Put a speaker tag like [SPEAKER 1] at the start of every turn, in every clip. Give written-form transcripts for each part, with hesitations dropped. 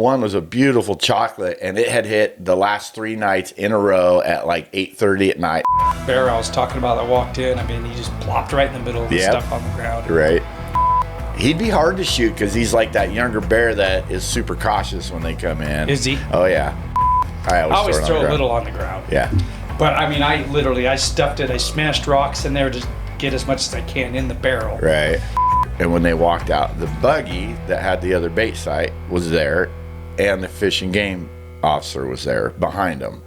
[SPEAKER 1] one was a beautiful chocolate, and it had hit the last 3 nights in a row at like 8:30 at night.
[SPEAKER 2] Bear I was talking about that walked in, I mean, he just plopped right in the middle of the stuff on the ground.
[SPEAKER 1] Right. He'd be hard to shoot because he's like that younger bear that is super cautious when they come in.
[SPEAKER 2] Is he?
[SPEAKER 1] Oh, yeah. I always
[SPEAKER 2] throw a little on the ground.
[SPEAKER 1] Yeah.
[SPEAKER 2] But, I mean, I stuffed it. I smashed rocks in there to get as much as I can in the barrel.
[SPEAKER 1] Right. And when they walked out, the buggy that had the other bait site was there, and the fish and game officer was there behind them.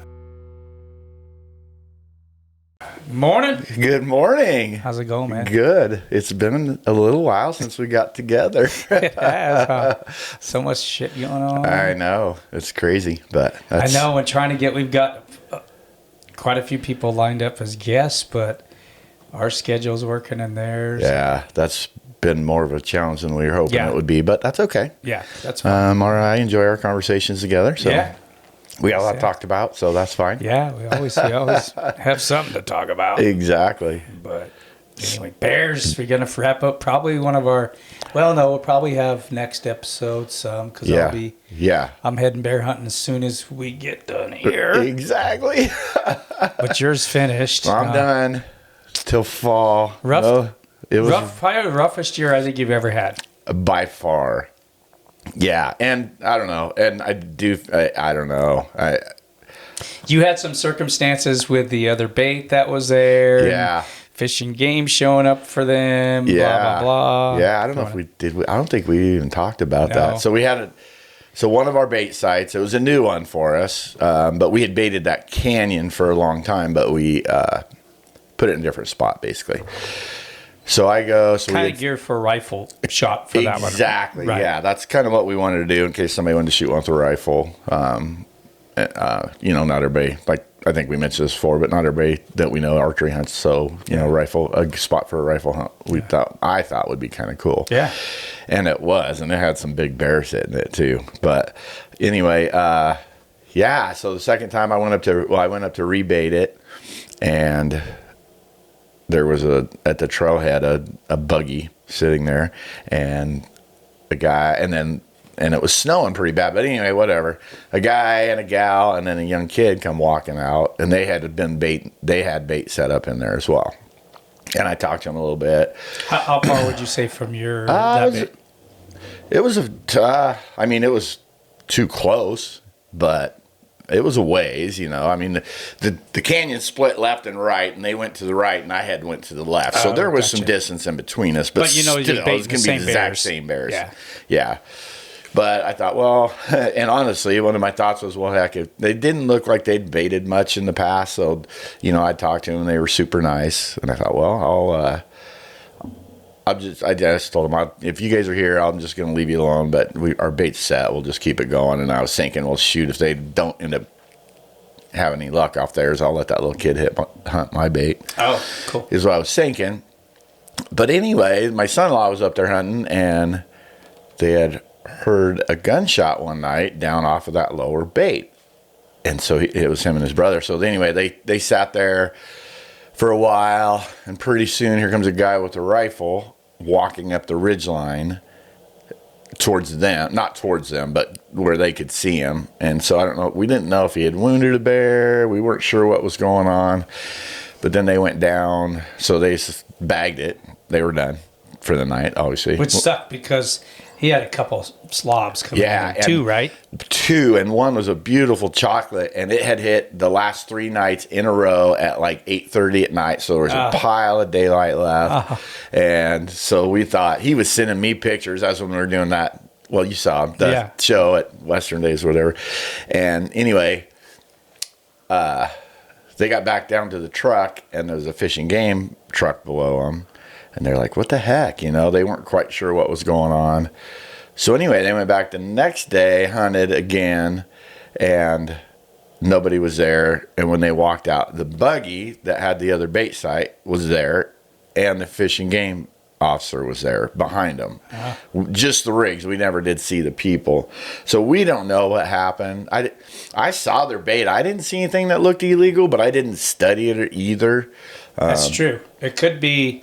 [SPEAKER 2] Morning.
[SPEAKER 1] Good morning.
[SPEAKER 2] How's it going, man?
[SPEAKER 1] Good. It's been a little while since we got together.
[SPEAKER 2] It has. So much shit going on.
[SPEAKER 1] I know. It's crazy, but
[SPEAKER 2] I know. We've got quite a few people lined up as guests, but our schedule's working in theirs.
[SPEAKER 1] Yeah, that's been more of a challenge than we were hoping it would be, but that's okay.
[SPEAKER 2] Yeah, that's fine.
[SPEAKER 1] I enjoy our conversations together. So
[SPEAKER 2] yeah.
[SPEAKER 1] We got a lot to talk about, so that's fine.
[SPEAKER 2] Yeah, we always have something to talk about.
[SPEAKER 1] Exactly.
[SPEAKER 2] But anyway, bears, we're going to wrap up probably one of our, we'll probably have next episode some because I'm heading bear hunting as soon as we get done here.
[SPEAKER 1] Exactly.
[SPEAKER 2] But yours finished.
[SPEAKER 1] Well, I'm done till fall.
[SPEAKER 2] Probably the roughest year I think you've ever had.
[SPEAKER 1] By far. Yeah, and I don't know, and I don't know.
[SPEAKER 2] You had some circumstances with the other bait that was there.
[SPEAKER 1] Yeah.
[SPEAKER 2] Fish and game showing up for them.
[SPEAKER 1] Yeah.
[SPEAKER 2] Blah, blah, blah.
[SPEAKER 1] Yeah, I don't know if we did. I don't think we even talked about that. So we had So one of our bait sites, it was a new one for us, but we had baited that canyon for a long time, but we put it in a different spot, basically. So I go. So
[SPEAKER 2] kind of gear for a rifle shot for that one.
[SPEAKER 1] Exactly.
[SPEAKER 2] Right.
[SPEAKER 1] Yeah, that's kind of what we wanted to do in case somebody wanted to shoot one with a rifle. Not everybody, like I think we mentioned this before, but not everybody that we know archery hunts. So a spot for a rifle hunt. I thought would be kind of cool.
[SPEAKER 2] Yeah,
[SPEAKER 1] and it was, and it had some big bears hitting it too. But anyway, So the second time I went up to rebait it, and there was at the trailhead a buggy sitting there, and a guy, and it was snowing pretty bad. But anyway, whatever. A guy and a gal, and then a young kid come walking out, and they had bait set up in there as well. And I talked to him a little bit.
[SPEAKER 2] How far would you say from your that bait?
[SPEAKER 1] It was it was too close, but it was a ways, I mean, the canyon split left and right, and they went to the right, and I went to the left. So there was some distance in between us, but still, it was going to be the exact same bears. Yeah. But I thought, and honestly, one of my thoughts was, heck, they didn't look like they'd baited much in the past. So, I talked to them, and they were super nice. And I thought, I just told them, if you guys are here, I'm just going to leave you alone. But our bait's set. We'll just keep it going. And I was thinking, well, shoot, if they don't end up having any luck off theirs, I'll let that little kid hunt my bait.
[SPEAKER 2] Oh, cool.
[SPEAKER 1] Is what I was thinking. But anyway, my son-in-law was up there hunting, and they had heard a gunshot one night down off of that lower bait. And so it was him and his brother. So anyway, they sat there for a while, and pretty soon here comes a guy with a rifle walking up the ridgeline towards them, not towards them, but where they could see him. And so I don't know, we didn't know if he had wounded a bear. We weren't sure what was going on. But then they went down, so they bagged it. They were done for the night, obviously.
[SPEAKER 2] Which sucked because he had a couple slobs coming in. Two, right?
[SPEAKER 1] Two, and one was a beautiful chocolate, and it had hit the last 3 nights in a row at like 8:30 at night, so there was a pile of daylight left. And so we thought, he was sending me pictures. That's when we were doing that. Well, you saw the show at Western Days or whatever. And anyway, they got back down to the truck, and there was a fish and game truck below them. And they're like, what the heck? They weren't quite sure what was going on. So anyway, they went back the next day, hunted again, and nobody was there. And when they walked out, the buggy that had the other bait site was there, and the fish and game officer was there behind them. Just the rigs. We never did see the people. So we don't know what happened. I saw their bait. I didn't see anything that looked illegal, but I didn't study it either.
[SPEAKER 2] That's true. It could be...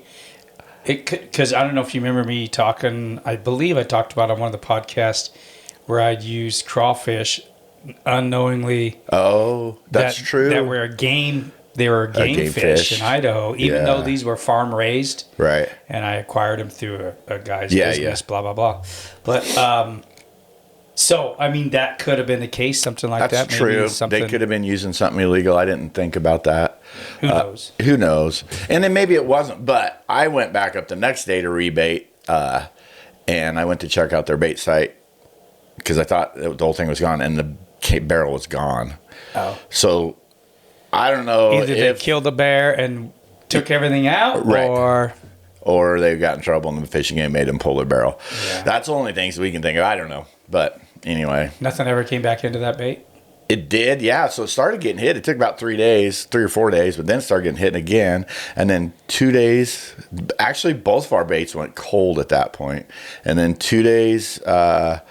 [SPEAKER 2] because I don't know if you remember me talking, I believe I talked about on one of the podcasts where I'd use crawfish unknowingly.
[SPEAKER 1] Oh, that's true.
[SPEAKER 2] That were they were game fish in Idaho, even though these were farm raised.
[SPEAKER 1] Right.
[SPEAKER 2] And I acquired them through a guy's business, blah, blah, blah. But, so, I mean, that could have been the case, something like that.
[SPEAKER 1] That's true. They could have been using something illegal. I didn't think about that.
[SPEAKER 2] Who knows?
[SPEAKER 1] Who knows? And then maybe it wasn't, but I went back up the next day to rebait, and I went to check out their bait site because I thought the whole thing was gone, and the barrel was gone.
[SPEAKER 2] Oh.
[SPEAKER 1] So, I don't know.
[SPEAKER 2] Either they killed the bear and took everything out,
[SPEAKER 1] or they got in trouble and the fishing game made them pull their barrel. Yeah. That's the only things we can think of. I don't know. But anyway.
[SPEAKER 2] Nothing ever came back into that bait?
[SPEAKER 1] It did, yeah. So it started getting hit. It took about 3 or 4 days, but then it started getting hit again. And then 2 days, actually both of our baits went cold at that point. And then 2 days, they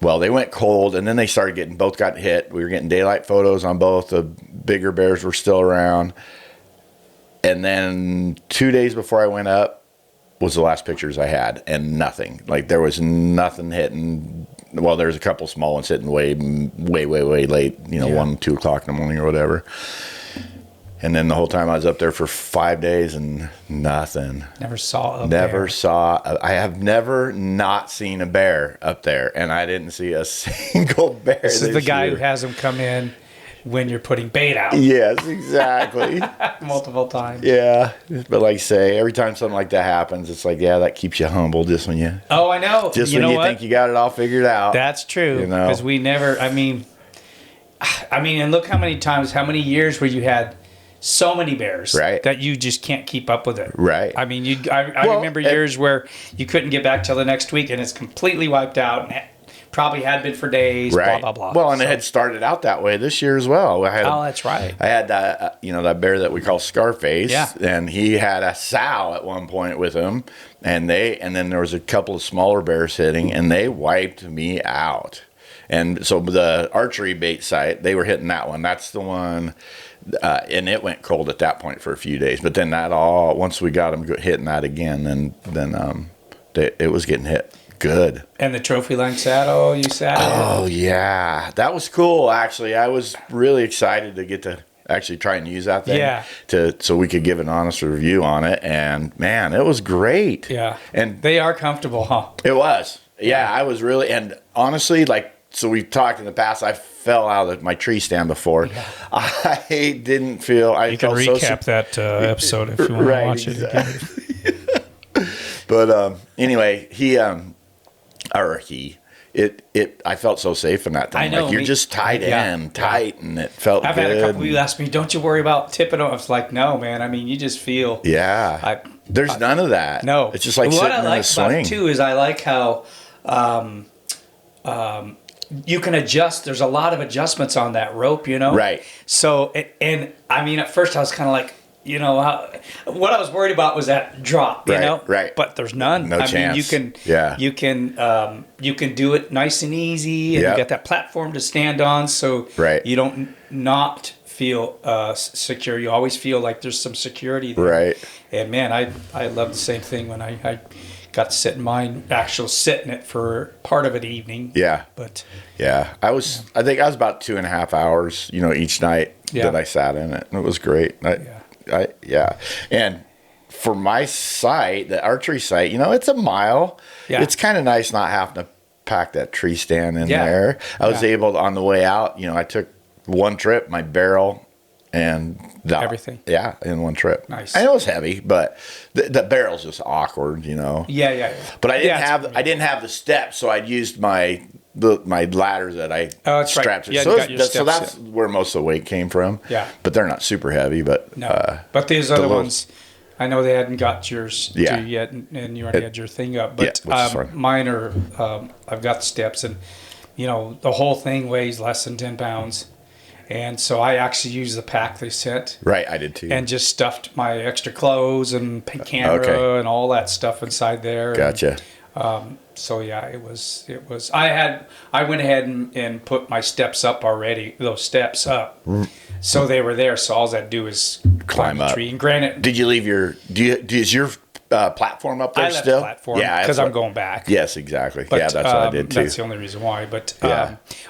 [SPEAKER 1] went cold, and then they started both got hit. We were getting daylight photos on both. The bigger bears were still around. And then 2 days before I went up was the last pictures I had, and nothing. Like, there was nothing hitting. Well, there's a couple small ones hitting way late, 1, 2 o'clock in the morning or whatever. And then the whole time I was up there for 5 days and nothing.
[SPEAKER 2] Never saw
[SPEAKER 1] I have never not seen a bear up there, and I didn't see a single bear
[SPEAKER 2] this is the guy who has them come in when you're putting bait out.
[SPEAKER 1] Yes, exactly.
[SPEAKER 2] Multiple times.
[SPEAKER 1] Yeah. But like I say, every time something like that happens, it's like, yeah, that keeps you humble just when you...
[SPEAKER 2] Oh, I know.
[SPEAKER 1] Just when you think you got it all figured out.
[SPEAKER 2] That's true. Because we never... I mean, and look how many years where you had so many bears that you just can't keep up with it.
[SPEAKER 1] Right.
[SPEAKER 2] I mean, I remember years where you couldn't get back till the next week and it's completely wiped out and probably had been for days, blah, blah, blah.
[SPEAKER 1] Well, and it had started out that way this year as well.
[SPEAKER 2] That's right.
[SPEAKER 1] I had that, that bear that we call Scarface, and he had a sow at one point with him, and then there was a couple of smaller bears hitting, and they wiped me out. And so the archery bait site, they were hitting that one. That's the one, and it went cold at that point for a few days. But then once we got them hitting that again, then it was getting hit. Good. And
[SPEAKER 2] the trophy line saddle you sat in?
[SPEAKER 1] Oh, yeah. That was cool, actually. I was really excited to get to actually try and use that thing.
[SPEAKER 2] Yeah.
[SPEAKER 1] So we could give an honest review on it. And, man, it was great.
[SPEAKER 2] Yeah.
[SPEAKER 1] And
[SPEAKER 2] they are comfortable, huh?
[SPEAKER 1] It was. Yeah, I was really... And honestly, so we've talked in the past, I fell out of my tree stand before. Yeah. I didn't feel... You can
[SPEAKER 2] recap that episode if you want to watch it again.
[SPEAKER 1] But anyway, I felt so safe in that thing.
[SPEAKER 2] I know.
[SPEAKER 1] Like, you're just tight, and it felt
[SPEAKER 2] I've
[SPEAKER 1] good.
[SPEAKER 2] had a couple people ask me, don't you worry about tipping on? I was like, no, man. I mean, you just feel.
[SPEAKER 1] Yeah. There's none of that.
[SPEAKER 2] No.
[SPEAKER 1] It's just like sitting in a swing.
[SPEAKER 2] What I like about it, too, is I like how you can adjust. There's a lot of adjustments on that rope,
[SPEAKER 1] Right.
[SPEAKER 2] So, and I mean, at first I was kind of like, what I was worried about was that drop,
[SPEAKER 1] Right.
[SPEAKER 2] But there's none.
[SPEAKER 1] No chance.
[SPEAKER 2] You can do it nice and easy, and you got that platform to stand on, so you don't not feel secure. You always feel like there's some security there.
[SPEAKER 1] Right.
[SPEAKER 2] And man, I love the same thing when I got to sit in mine, sit in it for part of an evening.
[SPEAKER 1] Yeah.
[SPEAKER 2] But
[SPEAKER 1] yeah, I think I was about 2.5 hours, each night that I sat in it, and it was great. And for my site, the archery site, it's a mile. Yeah. It's kind of nice not having to pack that tree stand in there. I was able to, on the way out, I took one trip, my barrel and
[SPEAKER 2] everything.
[SPEAKER 1] Yeah, in one trip.
[SPEAKER 2] Nice.
[SPEAKER 1] I know it was heavy, but the barrel's just awkward,
[SPEAKER 2] Yeah.
[SPEAKER 1] But I didn't have the steps, so I'd used my ladders that I strapped to. So that's where most of the weight came from.
[SPEAKER 2] Yeah.
[SPEAKER 1] But they're not super heavy. But
[SPEAKER 2] no. But these other ones, I know they hadn't got yours to yet, and you already had your thing up. But mine are. I've got the steps, and the whole thing weighs less than 10 pounds. And so I actually used the pack they sent. Right, I did too. And just stuffed my extra clothes and camera and all that stuff inside there.
[SPEAKER 1] Gotcha.
[SPEAKER 2] And, so yeah, it was. I went ahead and put my steps up already. Those steps up, so they were there. So all I had to do is climb the tree. And granted,
[SPEAKER 1] did you leave your? Is your platform up there
[SPEAKER 2] I left
[SPEAKER 1] still?
[SPEAKER 2] platform because I'm going back.
[SPEAKER 1] Yes, exactly.
[SPEAKER 2] But,
[SPEAKER 1] yeah, that's what I did too.
[SPEAKER 2] That's the only reason why. But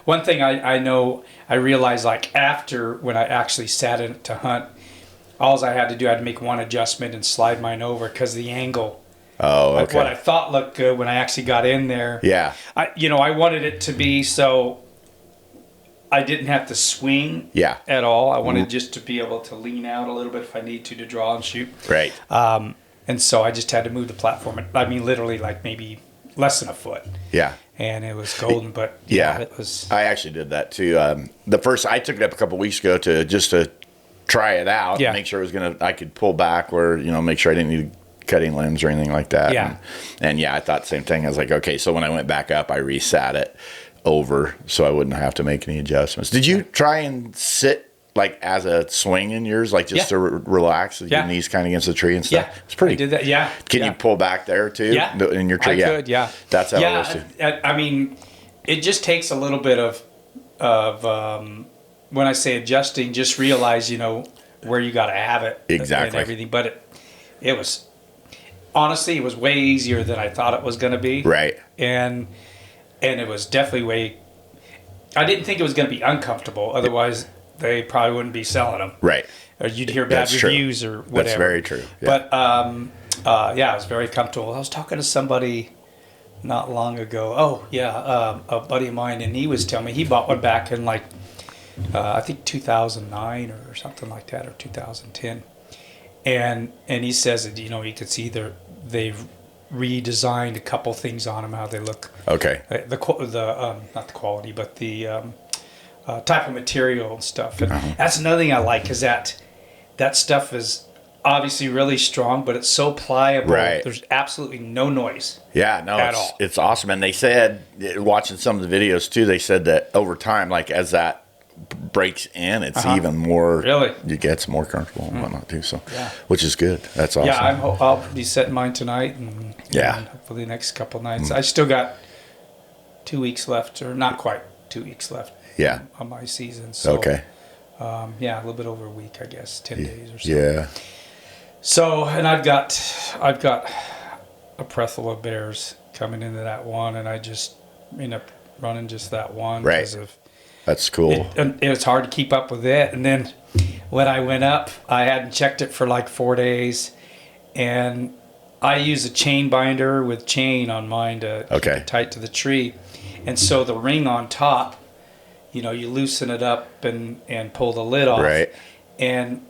[SPEAKER 2] one thing I know, I realized like after when I actually sat in to hunt, all I had to do, I had to make one adjustment and slide mine over because the angle.
[SPEAKER 1] Oh, okay.
[SPEAKER 2] What I thought looked good when I actually got in there.
[SPEAKER 1] Yeah.
[SPEAKER 2] I wanted it to be so I didn't have to swing at all. I wanted just to be able to lean out a little bit if I need to draw and shoot.
[SPEAKER 1] Right.
[SPEAKER 2] And so I just had to move the platform. I mean, literally like maybe less than a foot. Yeah. And it was golden, but it was.
[SPEAKER 1] I actually did that too. I took it up a couple weeks ago to try it out. Yeah. Make sure I could pull back where, make sure I didn't need cutting limbs or anything like that.
[SPEAKER 2] Yeah.
[SPEAKER 1] And I thought the same thing. I was like, okay, so when I went back up, I resat it over so I wouldn't have to make any adjustments. Did you try and sit like as a swing in yours, like just to relax your knees kind of against the tree and stuff?
[SPEAKER 2] Yeah.
[SPEAKER 1] It's pretty.
[SPEAKER 2] I did that. Yeah.
[SPEAKER 1] Can you pull back there too?
[SPEAKER 2] Yeah.
[SPEAKER 1] In your tree?
[SPEAKER 2] I could, yeah.
[SPEAKER 1] That's how it was too.
[SPEAKER 2] I mean, it just takes a little bit of when I say adjusting, just realize, where you got to have it.
[SPEAKER 1] Exactly.
[SPEAKER 2] And everything. But it was, honestly, it was way easier than I thought it was going to be.
[SPEAKER 1] Right.
[SPEAKER 2] And it was definitely I didn't think it was going to be uncomfortable. Otherwise, they probably wouldn't be selling them.
[SPEAKER 1] Right.
[SPEAKER 2] Or you'd hear bad reviews or whatever.
[SPEAKER 1] That's very true. Yeah.
[SPEAKER 2] But, it was very comfortable. I was talking to somebody not long ago. A buddy of mine, and he was telling me he bought one back in like, I think 2009 or something like that, or 2010. And he says that, he could see they've redesigned a couple things on them, how they look.
[SPEAKER 1] Okay.
[SPEAKER 2] Not the quality, but the type of material and stuff. And that's another thing I like, is that stuff is obviously really strong, but it's so pliable.
[SPEAKER 1] Right.
[SPEAKER 2] There's absolutely no noise.
[SPEAKER 1] Yeah, no, it's awesome. And they said, watching some of the videos too, they said that over time, like as that breaks in, it's even more.
[SPEAKER 2] Really,
[SPEAKER 1] it gets more comfortable and whatnot too. So, which is good. That's awesome.
[SPEAKER 2] Yeah, I'll be setting mine tonight, and hopefully the next couple of nights. I still got 2 weeks left, or not quite 2 weeks left.
[SPEAKER 1] Yeah,
[SPEAKER 2] on my season. So,
[SPEAKER 1] okay.
[SPEAKER 2] A little bit over a week, I guess, 10 days or so.
[SPEAKER 1] Yeah.
[SPEAKER 2] So, and I've got a plethora of bears coming into that one, and I just end up running just that one because of.
[SPEAKER 1] That's cool.
[SPEAKER 2] It was hard to keep up with it. And then when I went up, I hadn't checked it for like 4 days. And I use a chain binder with chain on mine to keep it tight to the tree. And so the ring on top, you loosen it up and pull the lid off.
[SPEAKER 1] Right.
[SPEAKER 2] And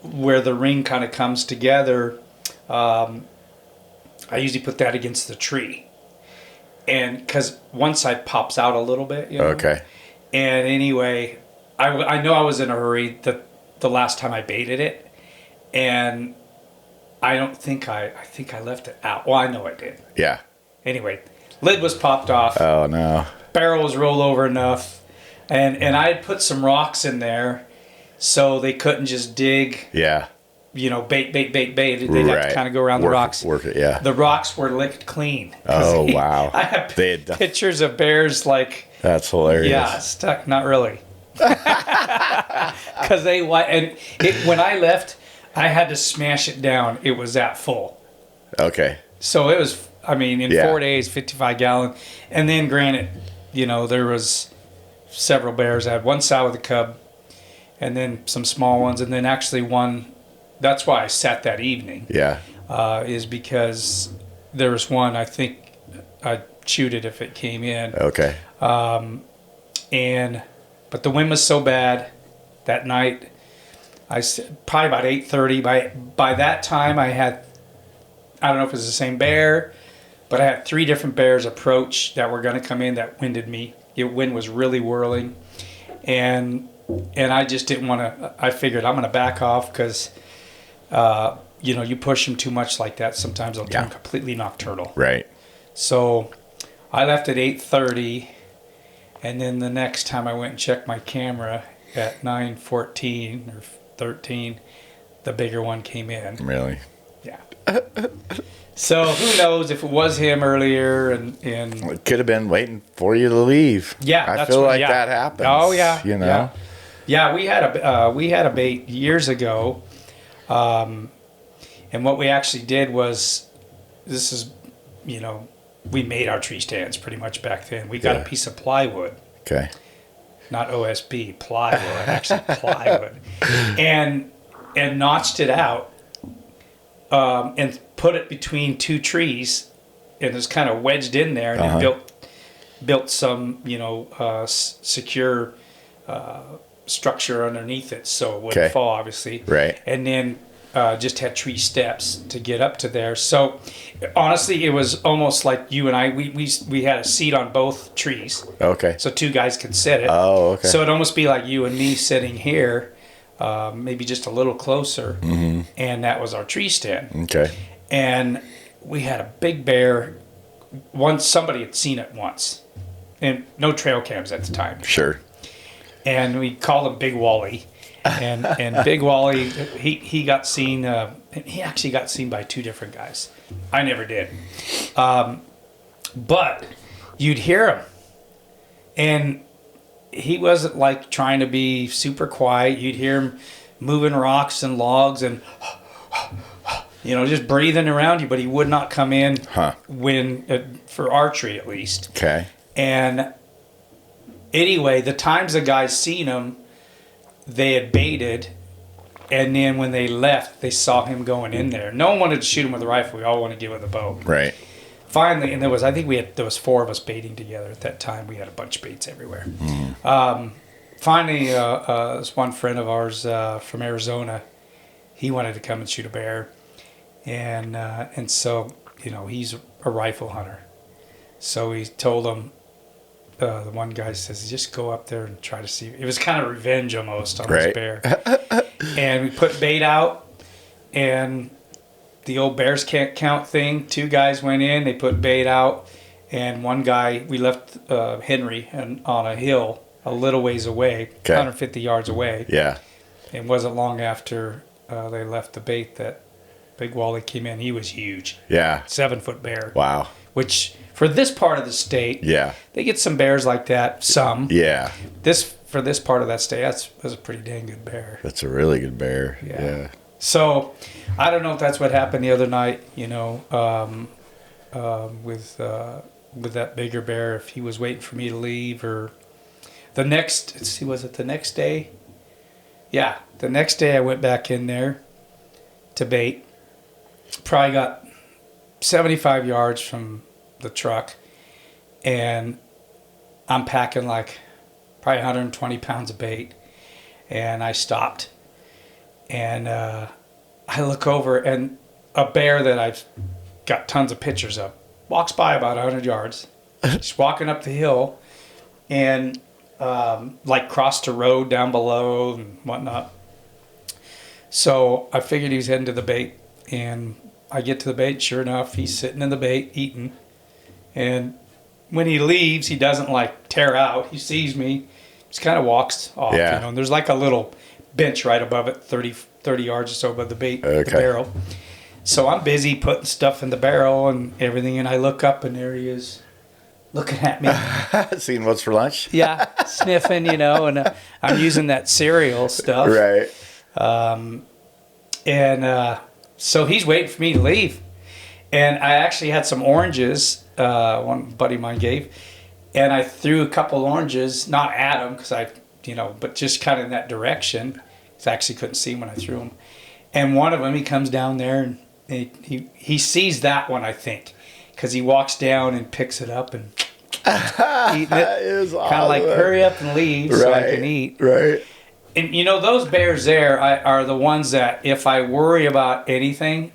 [SPEAKER 2] where the ring kind of comes together, I usually put that against the tree. And because one side pops out a little bit.
[SPEAKER 1] Okay.
[SPEAKER 2] And anyway, I know I was in a hurry the last time I baited it, and I think I left it out. Well, I know I did.
[SPEAKER 1] Yeah.
[SPEAKER 2] Anyway, lid was popped off.
[SPEAKER 1] Oh no.
[SPEAKER 2] Barrel was rolled over enough, and I had put some rocks in there, so they couldn't just dig.
[SPEAKER 1] Yeah.
[SPEAKER 2] Bait. They'd have to kind of go around the rocks.
[SPEAKER 1] Work it, yeah.
[SPEAKER 2] The rocks were licked clean.
[SPEAKER 1] Oh, wow.
[SPEAKER 2] I have pictures of bears like.
[SPEAKER 1] That's hilarious.
[SPEAKER 2] Yeah, stuck. Not really. Because when I left, I had to smash it down. It was that full.
[SPEAKER 1] Okay.
[SPEAKER 2] So it was, in 4 days, 55 gallon. And then granted, there was several bears. I had one sow with a cub, and then some small ones, and then actually one. That's why I sat that evening.
[SPEAKER 1] Yeah.
[SPEAKER 2] Is because there was one, I think I'd shoot it if it came in.
[SPEAKER 1] Okay.
[SPEAKER 2] But the wind was so bad that night. Probably about 8:30. By that time, I don't know if it was the same bear, but I had 3 different bears approach that were going to come in that winded me. The wind was really whirling, and I just didn't want to. I figured I'm going to back off because. You push them too much like that, sometimes they'll turn completely nocturnal. Right. So I left at 8:30, and then the next time I went and checked my camera at 9:14 or 13, the bigger one came in.
[SPEAKER 1] Really?
[SPEAKER 2] Yeah. So who knows if it was him earlier, and
[SPEAKER 1] it could have been waiting for you to leave.
[SPEAKER 2] Yeah,
[SPEAKER 1] I feel like that happens.
[SPEAKER 2] Oh yeah, Yeah, we had a bait years ago. And what we actually did was, this is, we made our tree stands pretty much back then. We got a piece of plywood.
[SPEAKER 1] Okay.
[SPEAKER 2] Not OSB, plywood, actually plywood. And notched it out and put it between two trees, and it was kind of wedged in there, and then built some, secure structure underneath it so it wouldn't fall, obviously.
[SPEAKER 1] Right.
[SPEAKER 2] And then just had tree steps to get up to there. So honestly, it was almost like you and I, we had a seat on both trees.
[SPEAKER 1] Okay.
[SPEAKER 2] So two guys could sit it.
[SPEAKER 1] Oh, okay.
[SPEAKER 2] So it'd almost be like you and me sitting here, maybe just a little closer. Mm-hmm. And that was our tree stand.
[SPEAKER 1] Okay.
[SPEAKER 2] And we had a big bear. Somebody had seen it once. And no trail cams at the time.
[SPEAKER 1] Sure.
[SPEAKER 2] And we called him Big Wally. And Big Wally, he got seen. He actually got seen by two different guys. I never did. But you'd hear him, and he wasn't like trying to be super quiet. You'd hear him moving rocks and logs and just breathing around you. But he would not come in when for archery at least.
[SPEAKER 1] Okay.
[SPEAKER 2] And anyway, the times the guys seen him, they had baited, and then when they left, they saw him going in there. No one wanted to shoot him with a rifle. We all wanted to get with a bow.
[SPEAKER 1] Right.
[SPEAKER 2] Finally, and there was 4 of us baiting together at that time. We had a bunch of baits everywhere. Mm. Finally, this one friend of ours from Arizona, he wanted to come and shoot a bear, and so he's a rifle hunter. So he told him. The one guy says, just go up there and try to see. It was kind of revenge almost on this bear. And we put bait out, and the old bears can't count thing. 2 guys went in, they put bait out, and one guy, we left Henry on a hill a little ways away, 150 yards away.
[SPEAKER 1] Yeah.
[SPEAKER 2] It wasn't long after they left the bait that Big Wally came in. He was huge.
[SPEAKER 1] Yeah.
[SPEAKER 2] 7-foot bear.
[SPEAKER 1] Wow.
[SPEAKER 2] Which, for this part of the state, they get some bears like that, some.
[SPEAKER 1] Yeah.
[SPEAKER 2] For this part of that state, that's a pretty dang good bear.
[SPEAKER 1] That's a really good bear. Yeah.
[SPEAKER 2] So, I don't know if that's what happened the other night, with that bigger bear, if he was waiting for me to leave, or the next, was it the next day? Yeah, the next day I went back in there to bait. Probably got 75 yards from the truck, and I'm packing like probably 120 pounds of bait, and I stopped, and I look over, and a bear that I've got tons of pictures of walks by about 100 yards, just walking up the hill, and crossed a road down below and whatnot. So I figured he was heading to the bait, and I get to the bait. Sure enough, he's sitting in the bait eating. And when he leaves, he doesn't tear out. He sees me, just kind of walks off.
[SPEAKER 1] Yeah.
[SPEAKER 2] And there's like a little bench right above it, 30 yards or so above the bait, the barrel. So I'm busy putting stuff in the barrel and everything, and I look up, and there he is, looking at me.
[SPEAKER 1] Seeing what's for lunch?
[SPEAKER 2] Yeah, sniffing, and I'm using that cereal stuff.
[SPEAKER 1] Right.
[SPEAKER 2] So he's waiting for me to leave. And I actually had some oranges, one buddy of mine gave, and I threw a couple oranges, not at him, because but just kind of in that direction, because I actually couldn't see him when I threw them. And one of them, he comes down there, and he sees that one, I think, because he walks down and picks it up and eating it. Kind of like, hurry up and leave so I can eat.
[SPEAKER 1] Right.
[SPEAKER 2] And those bears there are the ones that, if I worry about anything,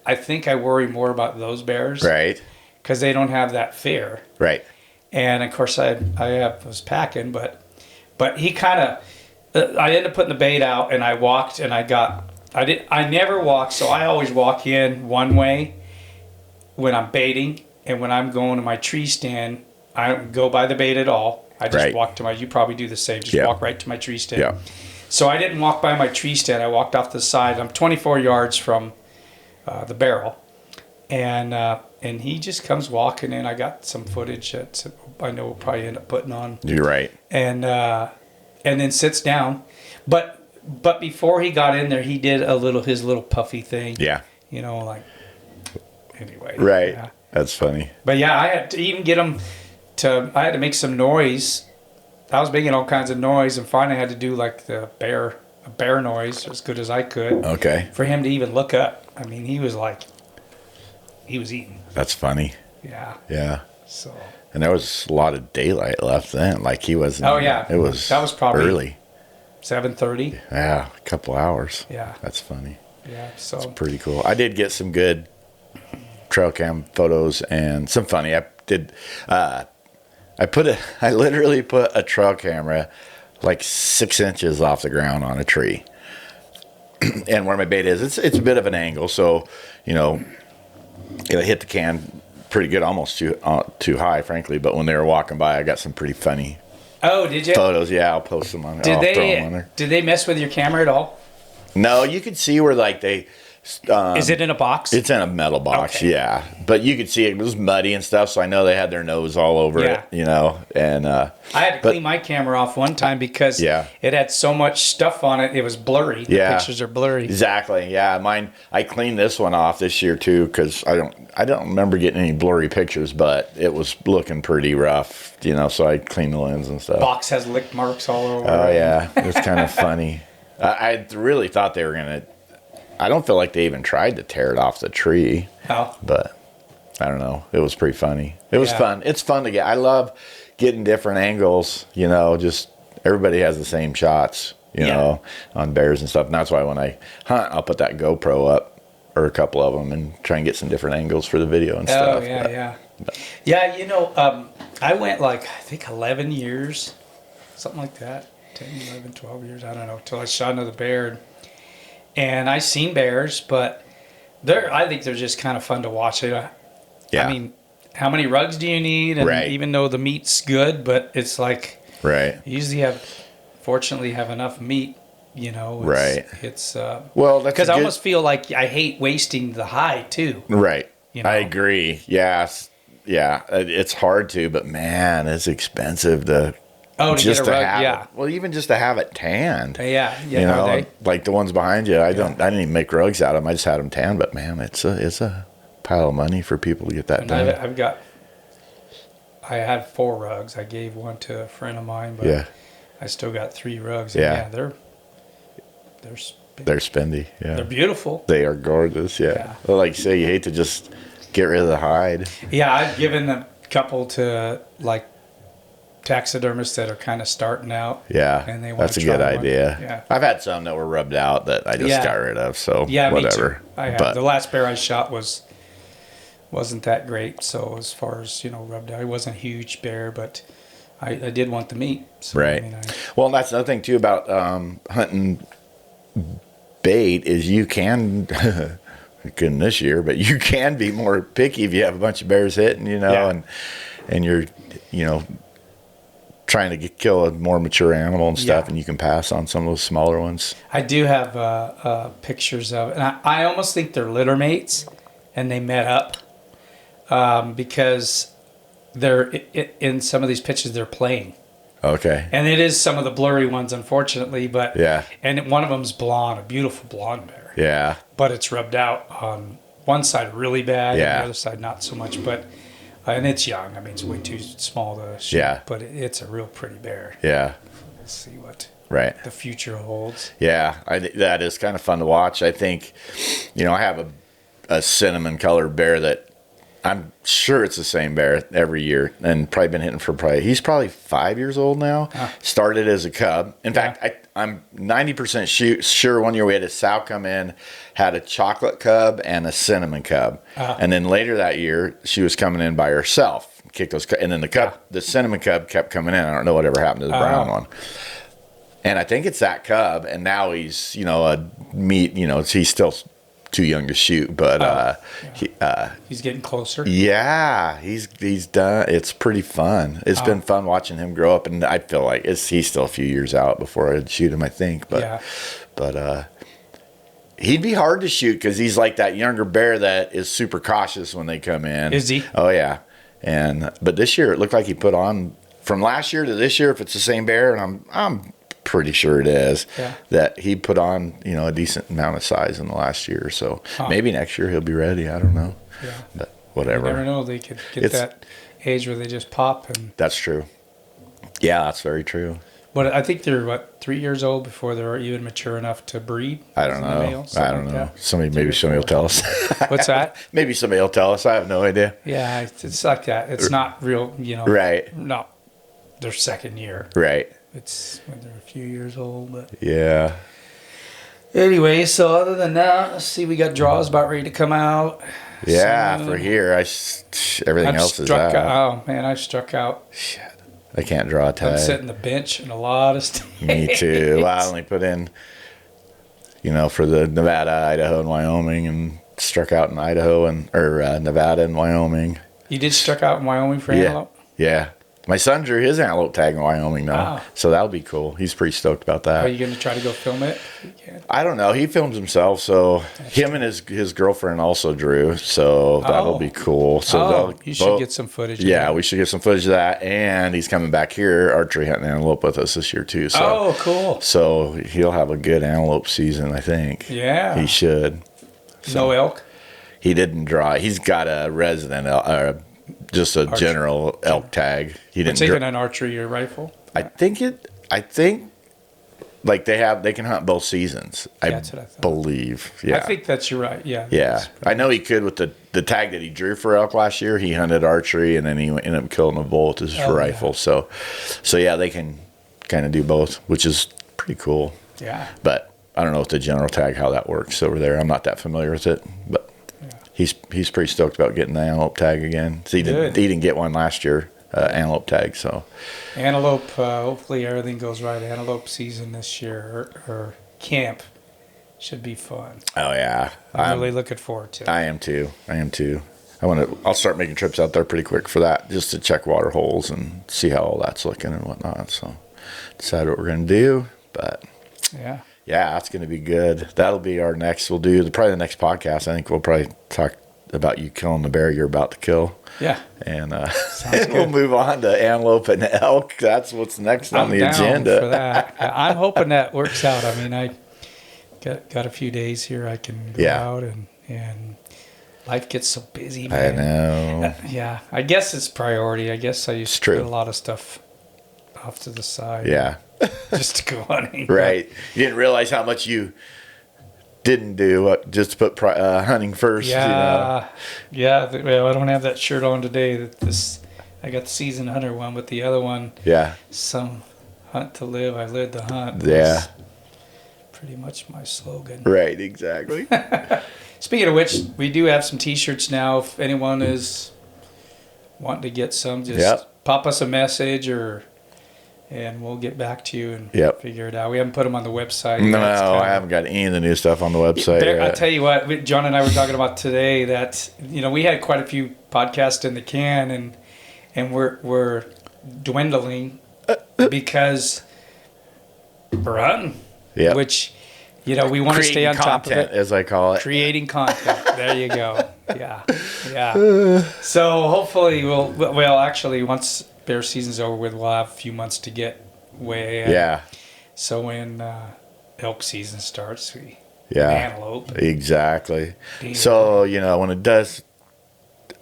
[SPEAKER 2] I think I worry more about those bears.
[SPEAKER 1] Right.
[SPEAKER 2] Because they don't have that fear.
[SPEAKER 1] Right.
[SPEAKER 2] And of course I was packing, but he kind of, I ended up putting the bait out, and I walked, and I never walk, so I always walk in one way when I'm baiting, and when I'm going to my tree stand, I don't go by the bait at all. I just walk to you probably do the same, walk right to my tree stand.
[SPEAKER 1] Yeah.
[SPEAKER 2] So I didn't walk by my tree stand, I walked off the side. I'm 24 yards from the barrel, and he just comes walking in. I got some footage that I know we'll probably end up putting on.
[SPEAKER 1] You're right.
[SPEAKER 2] And then sits down, but before he got in there, he did his little puffy thing.
[SPEAKER 1] Yeah.
[SPEAKER 2] you know, like, anyway.
[SPEAKER 1] Right.
[SPEAKER 2] Yeah.
[SPEAKER 1] That's funny.
[SPEAKER 2] But yeah, I had to even get them I had to make some noise. I was making all kinds of noise, and finally I had to do like a bear noise as good as I could.
[SPEAKER 1] Okay.
[SPEAKER 2] For him to even look up. I mean, he was eating.
[SPEAKER 1] That's funny.
[SPEAKER 2] Yeah.
[SPEAKER 1] Yeah.
[SPEAKER 2] So.
[SPEAKER 1] And there was a lot of daylight left then. Like he wasn't.
[SPEAKER 2] Oh yeah.
[SPEAKER 1] That was probably
[SPEAKER 2] early. 7:30.
[SPEAKER 1] Yeah, a couple hours.
[SPEAKER 2] Yeah.
[SPEAKER 1] That's funny.
[SPEAKER 2] Yeah. So.
[SPEAKER 1] It's pretty cool. I did get some good trail cam photos and some funny. I did. I literally put a trail camera like 6 inches off the ground on a tree. And where my bait is, it's a bit of an angle, so it hit the can pretty good, almost too high, frankly. But when they were walking by, I got some pretty funny.
[SPEAKER 2] Oh, did you?
[SPEAKER 1] Photos, yeah. I'll post them on. Throw them on there.
[SPEAKER 2] Did they mess with your camera at all?
[SPEAKER 1] No, you could see where like they.
[SPEAKER 2] Is it in a box?
[SPEAKER 1] It's in a metal box, okay. Yeah. But you could see it was muddy and stuff, so I know they had their nose all over it, And I
[SPEAKER 2] had to clean my camera off one time because it had so much stuff on it. It was blurry. The pictures are blurry.
[SPEAKER 1] Exactly. Yeah, mine. I cleaned this one off this year too because I don't remember getting any blurry pictures, but it was looking pretty rough, So I cleaned the lens and stuff.
[SPEAKER 2] Box has lick marks all over.
[SPEAKER 1] Oh yeah, it's kind of funny. I really thought they were gonna. I don't feel like they even tried to tear it off the tree.
[SPEAKER 2] Oh.
[SPEAKER 1] But I don't know. It was pretty funny. It was fun. It's fun to get. I love getting different angles, just everybody has the same shots, on bears and stuff. And that's why when I hunt, I'll put that GoPro up or a couple of them and try and get some different angles for the video and stuff.
[SPEAKER 2] Oh, yeah, yeah. I went I think 11 years, something like that. 10, 11, 12 years, I don't know, till I shot another bear. And I seen bears, but I think they're just kind of fun to watch. Yeah. I mean, how many rugs do you need? And even though the meat's good, but it's like you usually fortunately have enough meat. It's
[SPEAKER 1] well, that's
[SPEAKER 2] because I almost feel like I hate wasting the hide too.
[SPEAKER 1] Right. I agree. Yes. Yeah. It's hard to, but man, it's expensive to.
[SPEAKER 2] Oh, to get a rug,
[SPEAKER 1] well, even just to have it tanned.
[SPEAKER 2] Yeah.
[SPEAKER 1] Like the ones behind you. I didn't even make rugs out of them. I just had them tanned. But man, it's a pile of money for people to get that done.
[SPEAKER 2] I had 4 rugs. I gave one to a friend of mine, but I still got 3 rugs. And they're
[SPEAKER 1] spendy. Yeah,
[SPEAKER 2] they're beautiful.
[SPEAKER 1] They are gorgeous. Yeah. Well, like you say, you hate to just get rid of the hide.
[SPEAKER 2] Yeah, I've given a couple to taxidermists that are kind of starting out.
[SPEAKER 1] Yeah,
[SPEAKER 2] and
[SPEAKER 1] that's a good idea.
[SPEAKER 2] One. Yeah,
[SPEAKER 1] I've had some that were rubbed out that I just got rid of. So whatever.
[SPEAKER 2] Me too. I have. The last bear I shot wasn't that great. So as far as rubbed out, it wasn't a huge bear, but I did want the meat. So,
[SPEAKER 1] right. Well, that's another thing too about hunting bait is you can. Couldn't this year, but you can be more picky if you have a bunch of bears hitting, and you're trying to kill a more mature animal and stuff, and you can pass on some of those smaller ones.
[SPEAKER 2] I do have pictures of it, and I almost think they're litter mates, and they met up because they're in some of these pictures they're playing.
[SPEAKER 1] Okay.
[SPEAKER 2] And it is some of the blurry ones, unfortunately, but and one of them's blonde, a beautiful blonde bear.
[SPEAKER 1] Yeah.
[SPEAKER 2] But it's rubbed out on one side really bad, and the other side not so much, but. And it's young. I mean, it's way too small to shoot. Yeah. But it's a real pretty bear.
[SPEAKER 1] Yeah.
[SPEAKER 2] Let's see what
[SPEAKER 1] the
[SPEAKER 2] future holds.
[SPEAKER 1] Yeah, that is kind of fun to watch. I think, I have a cinnamon colored bear that I'm sure it's the same bear every year, and probably been hitting he's probably 5 years old now. Started as a cub. In fact, I'm 90% sure one year we had a sow come in, had a chocolate cub and a cinnamon cub. And then later that year, she was coming in by herself. Kicked those, and then the cinnamon cub kept coming in. I don't know whatever happened to the brown one. And I think it's that cub, and now he's, he's still too young to shoot, but
[SPEAKER 2] he's getting closer.
[SPEAKER 1] Yeah, he's done. It's pretty fun. It's been fun watching him grow up, and I feel like he's still a few years out before I'd shoot him, I think. But he'd be hard to shoot because he's like that younger bear that is super cautious when they come in.
[SPEAKER 2] Is he?
[SPEAKER 1] Oh yeah. But this year it looked like he put on from last year to this year. If it's the same bear, and I'm pretty sure it is.
[SPEAKER 2] Yeah.
[SPEAKER 1] That he put on, a decent amount of size in the last year or so. Maybe next year he'll be ready. I don't know.
[SPEAKER 2] Yeah.
[SPEAKER 1] But whatever.
[SPEAKER 2] You never know. They could get that age where they just pop. And
[SPEAKER 1] that's true. Yeah, that's very true.
[SPEAKER 2] But I think they're 3 years old before they're even mature enough to breed.
[SPEAKER 1] I don't know. I don't know. Somebody will tell us.
[SPEAKER 2] What's that?
[SPEAKER 1] Maybe somebody will tell us. I have no idea.
[SPEAKER 2] Yeah, it's like that. It's not real,
[SPEAKER 1] Right.
[SPEAKER 2] Not their second year.
[SPEAKER 1] Right.
[SPEAKER 2] It's when they're a few years old. But
[SPEAKER 1] yeah.
[SPEAKER 2] Anyway, so other than that, let's see. We got draws about ready to come out.
[SPEAKER 1] Yeah, for here, everything else is out.
[SPEAKER 2] Oh man, I struck out.
[SPEAKER 1] Shit. I can't draw a tag.
[SPEAKER 2] I'm sitting the bench and a lot of stuff.
[SPEAKER 1] Me too. Well, I only put in, for the Nevada, Idaho, and Wyoming, and struck out in Idaho or Nevada and Wyoming.
[SPEAKER 2] You did struck out in Wyoming for antelope?
[SPEAKER 1] Yeah. My son drew his antelope tag in Wyoming now, so that'll be cool. He's pretty stoked about that.
[SPEAKER 2] Are you going to try to go film it?
[SPEAKER 1] I don't know. He films himself, so him and his girlfriend also drew, so that'll be cool. So
[SPEAKER 2] you should get some footage.
[SPEAKER 1] Yeah, we should get some footage of that, and he's coming back here archery hunting antelope with us this year too. So,
[SPEAKER 2] cool.
[SPEAKER 1] So he'll have a good antelope season, I think.
[SPEAKER 2] Yeah,
[SPEAKER 1] he should.
[SPEAKER 2] So, no elk.
[SPEAKER 1] He didn't draw. He's got a resident just a general elk tag. He didn't
[SPEAKER 2] taking an archery or rifle.
[SPEAKER 1] I think like they can hunt both seasons.
[SPEAKER 2] That's what I thought.
[SPEAKER 1] Believe. Yeah.
[SPEAKER 2] I think you're right. Yeah.
[SPEAKER 1] Yeah. I know he could with the tag that he drew for elk last year. He hunted archery and then he ended up killing a bull with his rifle. Yeah. So yeah, they can kind of do both, which is pretty cool.
[SPEAKER 2] Yeah.
[SPEAKER 1] But I don't know with the general tag how that works over there. I'm not that familiar with it, but he's pretty stoked about getting the antelope tag again. So he didn't get one last year, antelope tag. So
[SPEAKER 2] antelope, hopefully everything goes right. Antelope season this year or camp should be fun.
[SPEAKER 1] Oh yeah,
[SPEAKER 2] I'm really looking forward to it.
[SPEAKER 1] I am too. I'll start making trips out there pretty quick for that, just to check water holes and see how all that's looking and whatnot. So decide what we're gonna do, but yeah, that's going to be good. That'll be our next. We'll do probably the next podcast. I think we'll probably talk about you killing the bear you're about to kill.
[SPEAKER 2] Yeah.
[SPEAKER 1] And we'll move on to antelope and elk. That's what's next on the agenda.
[SPEAKER 2] For that. I'm hoping that works out. I mean, I got a few days here. I can go out and life gets so busy, man.
[SPEAKER 1] I know.
[SPEAKER 2] Yeah. I guess it's priority. I guess I used to put a lot of stuff off to the side.
[SPEAKER 1] Yeah.
[SPEAKER 2] Just to go hunting.
[SPEAKER 1] Right. You didn't realize how much you didn't do just to put hunting first.
[SPEAKER 2] Yeah. Yeah. Well, I don't have that shirt on today. I got the Seasoned Hunter one, but the other one.
[SPEAKER 1] Yeah.
[SPEAKER 2] Some hunt to live. I live to hunt.
[SPEAKER 1] Yeah.
[SPEAKER 2] Pretty much my slogan.
[SPEAKER 1] Right. Exactly.
[SPEAKER 2] Speaking of which, we do have some T-shirts now. If anyone is wanting to get some, just pop us a message and we'll get back to you and figure it out. We haven't put them on the website.
[SPEAKER 1] No, I haven't got any of the new stuff on the website yet.
[SPEAKER 2] I'll tell you what, John and I were talking about today that, we had quite a few podcasts in the can and we're dwindling because we're hunting.
[SPEAKER 1] Yeah.
[SPEAKER 2] Which, we want to stay on top of it.
[SPEAKER 1] As I call it.
[SPEAKER 2] Creating content. There you go. Yeah. Yeah. So hopefully actually once bear season's over with, we'll have a few months to get way ahead.
[SPEAKER 1] Yeah.
[SPEAKER 2] So when elk season starts, we antelope.
[SPEAKER 1] Exactly. So, when it does,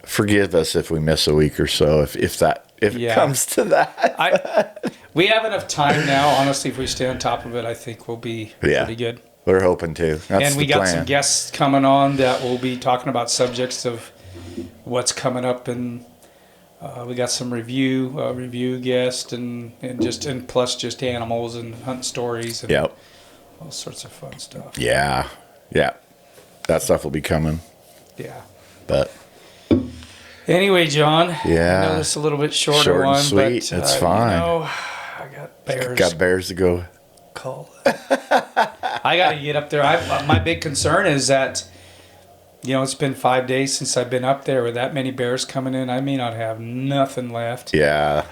[SPEAKER 1] forgive us if we miss a week or so, if it comes to that.
[SPEAKER 2] We have enough time now. Honestly, if we stay on top of it, I think we'll be pretty good.
[SPEAKER 1] We're hoping to.
[SPEAKER 2] And we got some guests coming on that will be talking about subjects of what's coming up, and we got some review guests and plus just animals and hunting stories and all sorts of fun stuff.
[SPEAKER 1] Yeah. That stuff will be coming.
[SPEAKER 2] Yeah.
[SPEAKER 1] But
[SPEAKER 2] anyway, John.
[SPEAKER 1] Yeah.
[SPEAKER 2] I know this is a little bit short
[SPEAKER 1] and
[SPEAKER 2] one,
[SPEAKER 1] sweet.
[SPEAKER 2] But
[SPEAKER 1] it's fine.
[SPEAKER 2] I got bears.
[SPEAKER 1] Got bears to go.
[SPEAKER 2] Call. I got to get up there. My big concern is that, it's been 5 days since I've been up there with that many bears coming in. I may not have nothing left.
[SPEAKER 1] Yeah.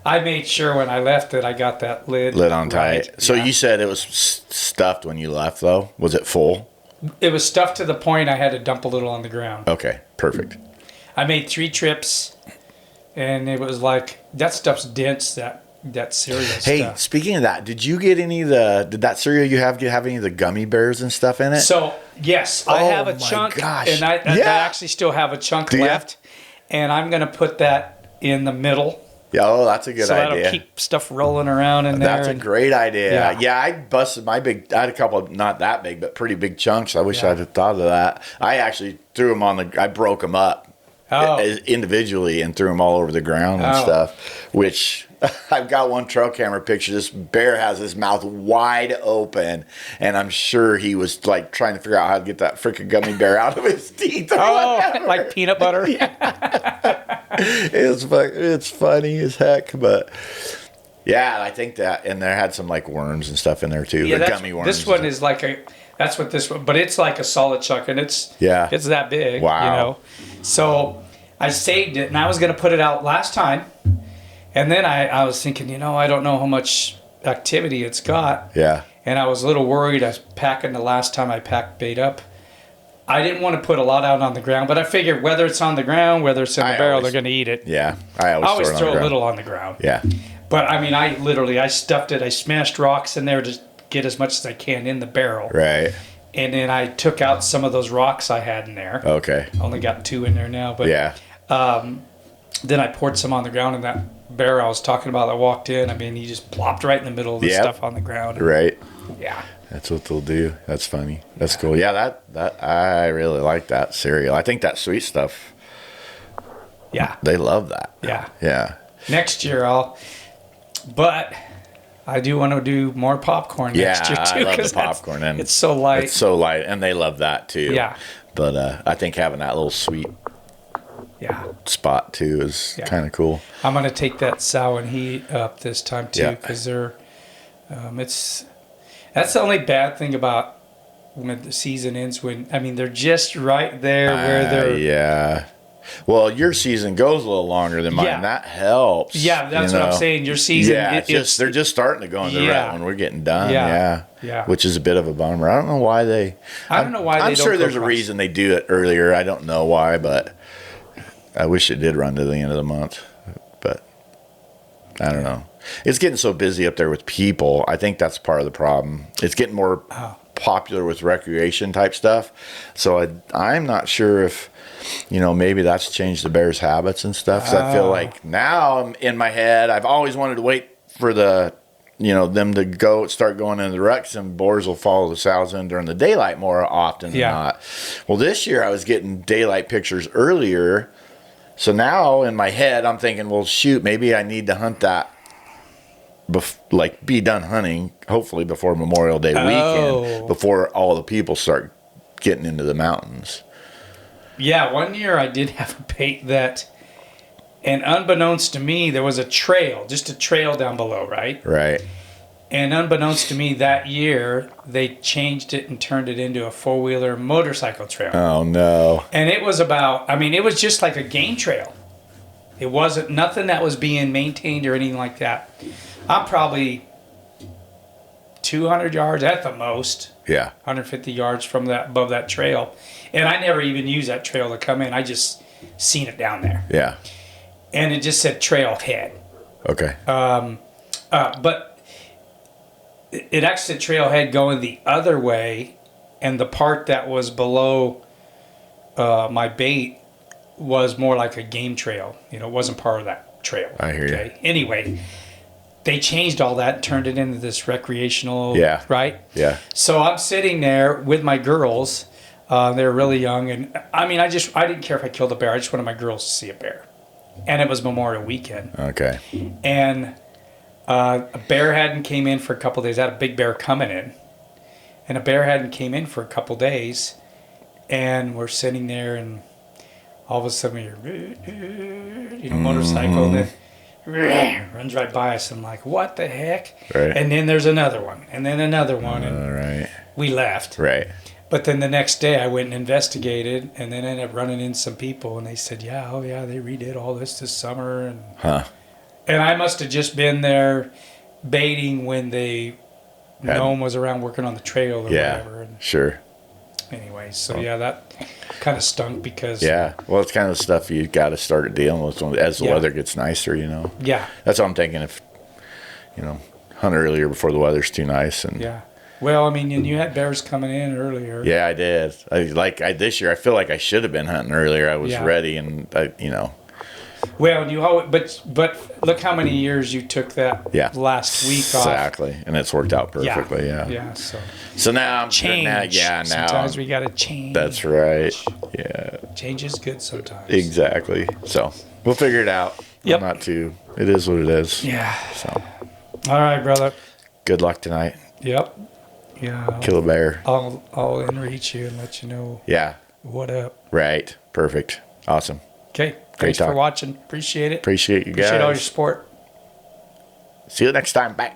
[SPEAKER 2] I made sure when I left that I got that lid
[SPEAKER 1] on tight. Right. So you said it was stuffed when you left, though? Was it full?
[SPEAKER 2] It was stuffed to the point I had to dump a little on the ground.
[SPEAKER 1] Okay, perfect.
[SPEAKER 2] I made 3 trips, and it was like, that stuff's dense, that that cereal
[SPEAKER 1] Hey,
[SPEAKER 2] stuff.
[SPEAKER 1] speaking of that, did you get any of did that cereal you have any of the gummy bears and stuff in it?
[SPEAKER 2] So, yes, I have a chunk.
[SPEAKER 1] Gosh.
[SPEAKER 2] And I actually still have a chunk left. And I'm going to put that in the middle.
[SPEAKER 1] Yeah, oh, that's a good idea. So
[SPEAKER 2] that'll keep stuff rolling around in there.
[SPEAKER 1] That's a great idea. Yeah, I busted I had a couple of, not that big, but pretty big chunks. I wish I'd have thought of that. I actually threw them I broke them up individually and threw them all over the ground and stuff, which I've got one trail camera picture. This bear has his mouth wide open, and I'm sure he was like trying to figure out how to get that freaking gummy bear out of his teeth.
[SPEAKER 2] Like peanut butter.
[SPEAKER 1] It's funny as heck, but yeah, I think that, and there had some like worms and stuff in there too. Yeah, gummy worms.
[SPEAKER 2] This one is like that's what this one, but it's like a solid chunk, and it's that big.
[SPEAKER 1] Wow.
[SPEAKER 2] You know, so I saved it, and I was going to put it out last time, and then I was thinking, I don't know how much activity it's got.
[SPEAKER 1] Yeah.
[SPEAKER 2] And I was a little worried. I was packing the last time I packed bait up. I didn't want to put a lot out on the ground, but I figured whether it's on the ground, whether it's in the barrel, they're going to eat it.
[SPEAKER 1] Yeah,
[SPEAKER 2] I always throw a little on the ground.
[SPEAKER 1] Yeah.
[SPEAKER 2] But I mean, I stuffed it. I smashed rocks in there to get as much as I can in the barrel.
[SPEAKER 1] Right.
[SPEAKER 2] And then I took out some of those rocks I had in there.
[SPEAKER 1] Okay.
[SPEAKER 2] Only got 2 in there now, but then I poured some on the ground in that bear I was talking about that walked in. I mean, he just plopped right in the middle of the stuff on the ground.
[SPEAKER 1] Right.
[SPEAKER 2] Yeah.
[SPEAKER 1] That's what they'll do. That's funny. That's cool. Yeah, that I really like that cereal. I think that sweet stuff.
[SPEAKER 2] Yeah.
[SPEAKER 1] They love that.
[SPEAKER 2] Yeah.
[SPEAKER 1] Yeah.
[SPEAKER 2] Next year but I do want to do more popcorn next year too.
[SPEAKER 1] I love the popcorn, and
[SPEAKER 2] it's so light.
[SPEAKER 1] It's so light, and they love that too.
[SPEAKER 2] Yeah.
[SPEAKER 1] But I think having that little sweet spot too is kind of cool.
[SPEAKER 2] I'm gonna take that sow and heat up this time too, because they're that's the only bad thing about when the season ends. They're just right there where they're.
[SPEAKER 1] Well, your season goes a little longer than mine. Yeah. That helps.
[SPEAKER 2] Yeah, that's what I'm saying. Your season,
[SPEAKER 1] they're just starting to go in the rut when we're getting done.
[SPEAKER 2] Yeah.
[SPEAKER 1] Which is a bit of a bummer. I don't know why I'm sure there's a reason they do it earlier. I don't know why, but I wish it did run to the end of the month. But I don't know. It's getting so busy up there with people. I think that's part of the problem. It's getting more popular with recreation type stuff. So I'm not sure if, maybe that's changed the bears' habits and stuff. So I feel like now in my head, I've always wanted to wait for them to start going into the ruts, and boars will follow the sows in during the daylight more often than not. Well, this year I was getting daylight pictures earlier. So now in my head, I'm thinking, well, shoot, maybe I need to hunt that. Be done hunting, hopefully before Memorial Day weekend, before all the people start getting into the mountains.
[SPEAKER 2] Yeah, one year I did have a bait and unbeknownst to me, there was just a trail down below, right?
[SPEAKER 1] Right.
[SPEAKER 2] And unbeknownst to me, that year, they changed it and turned it into a 4-wheeler motorcycle trail.
[SPEAKER 1] Oh, no.
[SPEAKER 2] And it was it was just like a game trail. It wasn't nothing that was being maintained or anything like that. I'm probably 200 yards at the most.
[SPEAKER 1] Yeah.
[SPEAKER 2] 150 yards from above that trail. And I never even used that trail to come in. I just seen it down there.
[SPEAKER 1] Yeah.
[SPEAKER 2] And it just said trailhead.
[SPEAKER 1] Okay.
[SPEAKER 2] But it actually said trailhead going the other way, and the part that was below my bait was more like a game trail. It wasn't part of that trail.
[SPEAKER 1] I hear you.
[SPEAKER 2] Anyway, they changed all that and turned it into this recreational, right?
[SPEAKER 1] Yeah.
[SPEAKER 2] So I'm sitting there with my girls. They're really young, and I didn't care if I killed a bear. I just wanted my girls to see a bear. And it was Memorial Weekend.
[SPEAKER 1] Okay.
[SPEAKER 2] And a bear hadn't came in for a couple of days. I had a big bear coming in. And a bear hadn't came in for a couple of days. And we're sitting there, and all of a sudden we hear, motorcycle, and then runs right by us. I'm like, what the heck?
[SPEAKER 1] Right.
[SPEAKER 2] And then there's another one, and then another one. And
[SPEAKER 1] all right.
[SPEAKER 2] We left.
[SPEAKER 1] Right.
[SPEAKER 2] But then the next day I went and investigated, and then ended up running in some people, and they said, they redid all this summer. And and I must have just been there baiting when no one was around working on the trail or whatever. And
[SPEAKER 1] sure.
[SPEAKER 2] Anyway, so that kind of stunk because...
[SPEAKER 1] Yeah, well, it's kind of stuff you got to start dealing with as the weather gets nicer,
[SPEAKER 2] Yeah.
[SPEAKER 1] That's what I'm thinking. hunt earlier before the weather's too nice. And
[SPEAKER 2] yeah. Well, I mean, and you had bears coming in earlier.
[SPEAKER 1] Yeah, I did. This year, I feel like I should have been hunting earlier. I was ready, and
[SPEAKER 2] Well, you always, but look how many years you took that last week off.
[SPEAKER 1] Exactly, and it's worked out perfectly. Yeah.
[SPEAKER 2] Yeah.
[SPEAKER 1] So now I'm
[SPEAKER 2] change.
[SPEAKER 1] Now
[SPEAKER 2] sometimes we gotta change.
[SPEAKER 1] That's right. Yeah.
[SPEAKER 2] Change is good sometimes.
[SPEAKER 1] Exactly. So we'll figure it out.
[SPEAKER 2] Yep.
[SPEAKER 1] It is what it is.
[SPEAKER 2] Yeah.
[SPEAKER 1] So.
[SPEAKER 2] All right, brother.
[SPEAKER 1] Good luck tonight.
[SPEAKER 2] Yep. Yeah.
[SPEAKER 1] Kill a bear.
[SPEAKER 2] I'll inReach you and let you know.
[SPEAKER 1] Yeah.
[SPEAKER 2] What up?
[SPEAKER 1] Right. Perfect. Awesome.
[SPEAKER 2] Okay. Thanks for watching. Appreciate it.
[SPEAKER 1] Appreciate you guys.
[SPEAKER 2] Appreciate all your support.
[SPEAKER 1] See you next time. Bye.